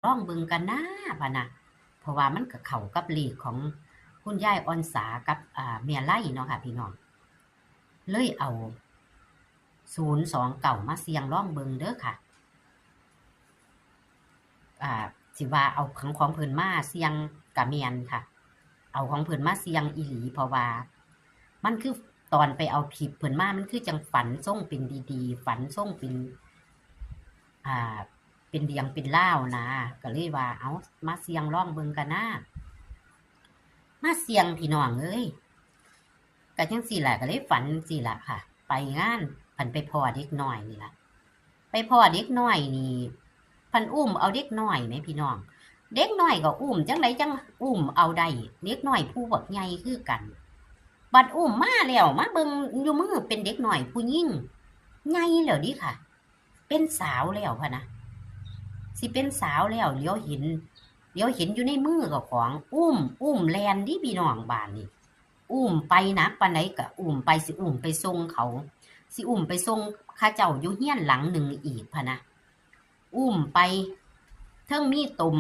ลองเบิ่งกันนะพะนะเพราะว่ามันก็เข้ากับเลขของคุณยายอ่อนสากับแม่ไล่เนาะค่ะพี่น้องเลยเอา029มาเสี่ยงลองเบิ่งเด้อค่ะสิว่าเอาของเพิ่นมาเสี่ยงก็แม่นค่ะเอาของเพิ่นมาเสี่ยงอีหลีเพราะว่ามันคือตอนไปเอาคลิปเพิ่นมามันคือจังฝันทรงเป็นดีๆฝันทรงเป็นเป็นเรื่องเป็นราวนะก็เลยว่าเอามาเสี่ยงลองเบิ่งกันนะมาเสี่ยงพี่น้องเอ้ยก็จังซี่แหละก็เลยฝันจังซี่ล่ะค่ะไปงานเพิ่นไปพ้อเด็กน้อยนี่ล่ะไปพ้อเด็กน้อยนี่เพิ่นอุ้มเอาเด็กน้อยแหมพี่น้องเด็กน้อยก็อุ้มจังไดจังอุ้มเอาได้เด็กน้อยผู้บักใหญ่คือกันบัดอุ้มมาแล้วมาเบิ่งอยู่มือเป็นเด็กน้อยผู้หญิงใหญ่แล้วดิค่ะเป็นสาวแล้วพะนะสิเป็นสาวแล้วเลี้ยวเห็นอยู่ในมือก็ของอุ้มแลนดิพี่น้องบ้านนี่อุ้มไปนะปานใดก็อุ้มไปสิอุ้มไปส่งเขาสิอุ้มไปส่งข้าเจ้าอยู่เฮียนหลังหนึ่งอีกพะนะอุ้มไปเทิงมีตุ่ม